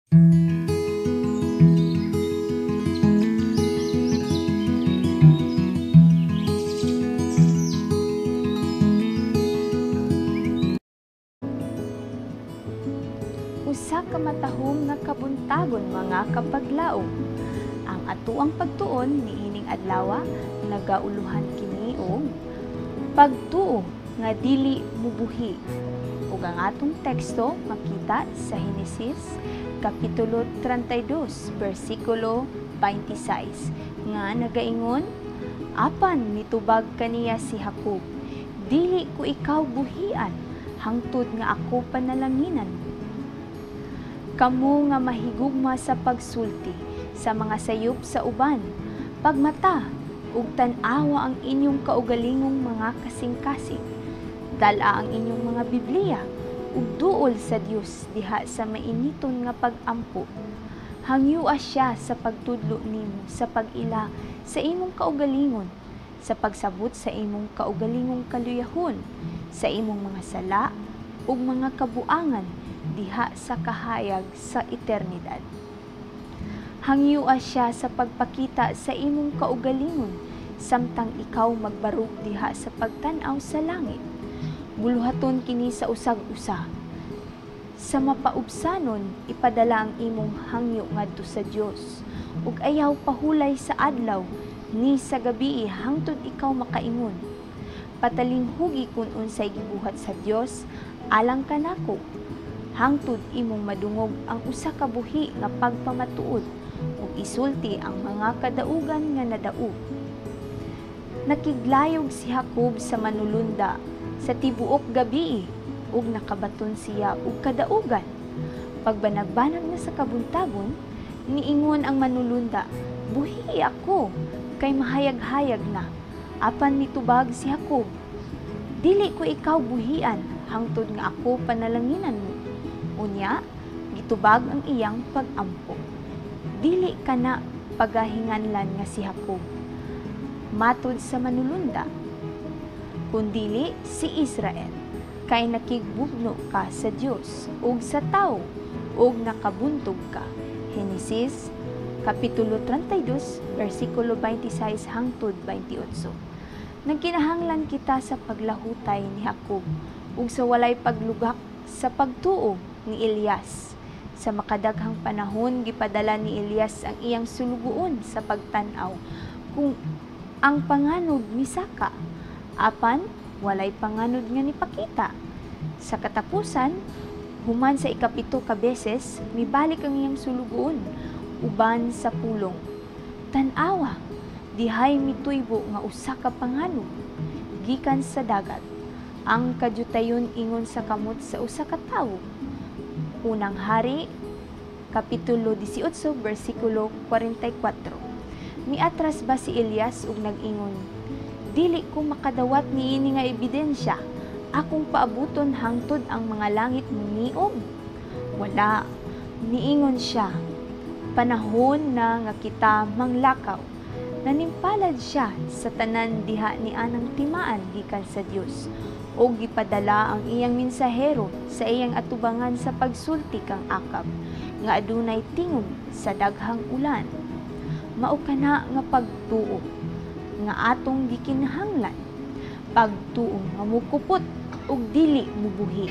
Usa ka matahom nga kabuntagon mga kapaglaom. Ang atuang pagtuon niining adlaw nagauluhan kini og pagtuo nga dili mubuhi. Ug ang atong teksto makita sa Henesis kapitulo 32 bersikulo 26 nga nagaingon, apan mitubag kaniya si Jacob, dili ko ikaw buhian hangtod nga ako panalanginan mo. Kamu nga mahigugma sa pagsulti sa mga sayop sa uban, pagmata ug tan-awa ang inyong kaugalingong mga kasing-kasing. Dala ang inyong mga Biblia ug duol sa Dios diha sa mainiton nga pag-ampo. Hangyua siya sa pagtudlo nimo sa pag-ila sa imong kaugalingon, sa pagsabot sa imong kaugalingong kaluyahon, sa imong mga sala ug mga kabuangan diha sa kahayag sa eternidad. Hangyua siya sa pagpakita sa imong kaugalingon samtang ikaw magbarog diha sa pagtan-aw sa langit. Buluhaton kini sa usag-usa. Sa mapaubsanon ipadala ang imong hangyo ngadto sa Dios ug ayaw pahulay sa adlaw ni sa gabii hangtod ikaw makaingon. Patalinghugi kun unsay gibuhat sa Dios alang kanako. Hangtod imong madungog ang usa ka buhi nga pagpamatuod ug isulti ang mga kadaugan nga nadaog. Nakiglayog si Jacob sa manulunda sa tibuok gabii ug nakabaton siya og kadaugan. Pagbanag-banag na sa kabuntagon, niingon ang manulunda, buhi ako kay mahayag-hayag na. Apan nitubag si Jacob, dili ko ikaw buhian hangtod nga ako panalanginan mo. Unya, gitubag ang iyang pag-ampo. Dili ka na pagahinganlan nga si Jacob. Matod sa manulunda, kundili si Israel, kay nakigbugno ka sa Dios ug sa tawo ug nakabuntog ka. Henesis kapitulo 32 bersikulo 26 hangtod 28. Nagkinahanglan kita sa paglahutay ni Jacob ug sa walay paglugak sa pagtuo ni Elias. Sa makadaghang panahon gipadala ni Elias ang iyang sulugoon sa pagtan-aw kung ang panganod misaka, apan walay panganod nga nipakita. Sa katapusan, human sa ikapito ka beses, mibalik ang iyang sulugoon uban sa pulong. Tan-awa, dihay mituybo nga usa ka panganod gikan sa dagat. Ang kadyutayon ingon sa kamot sa usa ka tawo. Unang Hari, kapitulo 18, bersikulo 44. Miatras ba si Elias ug nag-ingon, dili ko makadawat niini nga ebidensya, akong paabuton hangtod ang mga langit niog. Wala, niingon siya, panahon na nga kita manglakaw. Nanimpalad siya sa tanan diha ni anang timaan gikan sa Dios o gipadala ang iyang mensahero sa iyang atubangan sa pagsulti kang Akab nga adunay tingog sa daghang ulan. Mao kana nga pagtuo nga atong gikinahanglan, pagtuo nga mukupot ug dili mubuhi.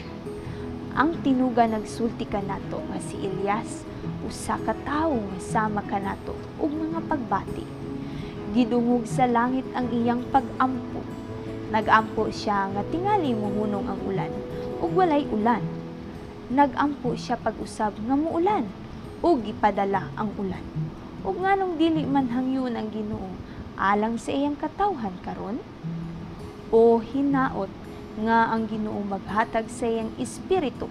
Ang tinuga nagsulti kanato nga si Elias, usa ka tawo nga sama kanato ug mga pagbati. Gidungog sa langit ang iyang pag-ampo. Nag-ampo siya nga tingali mohunong ang ulan ug walay ulan. Nag-ampo siya pag-usab nga muulan ug gipadala ang ulan. Ug nganong dili man hangyon ang Ginoo alang sa iyang katawhan karon? O hinaot nga ang Ginoo maghatag sa iyang espiritu.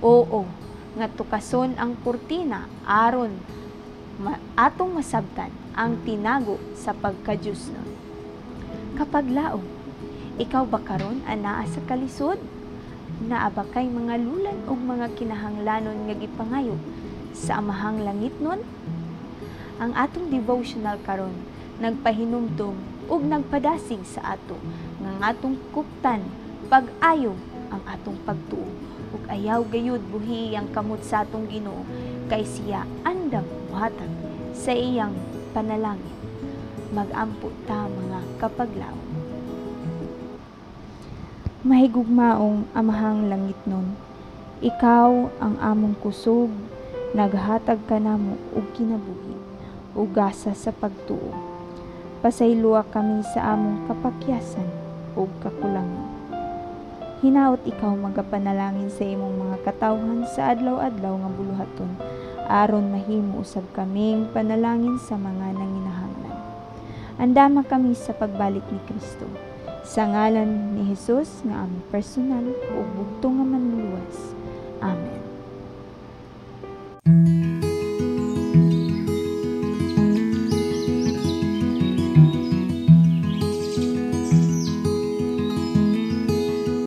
Oo, nga tukason ang kurtina aron atong masabtan ang tinago sa pagka-Dios nun. Kapag laom, ikaw ba karon anaa sa kalisod? Naa ba kay mga lulan o mga kinahanglanon nga gipangayo sa amahang langit nun? Ang atong devotional karon nagpahinumdum ug nagpadasig sa ato nga atong kuptan pag-ayo ang atong pagtuo ug ayaw gayud buhi ang kamot sa atong Ginoo, kay siya andam buhatag sa iyang panalangin. Magampo ta mga kapaglaw. Mahigugmaong Amahang langitnon, ikaw ang among kusog, naghatag ka namo og kinabuhi ug gasa sa pagtuo. Pasayloa kami sa among kapakyasan ug kakulangan. Hinaot ikaw magapanalangin sa imong mga katawhan sa adlaw-adlaw nga buluhaton, aron mahimo usab kaming panalangin sa mga nanginahanglan. Andama kami sa pagbalik ni Kristo. Sa ngalan ni Jesus nga among personal ug bugtong nga manluluwas. Amen.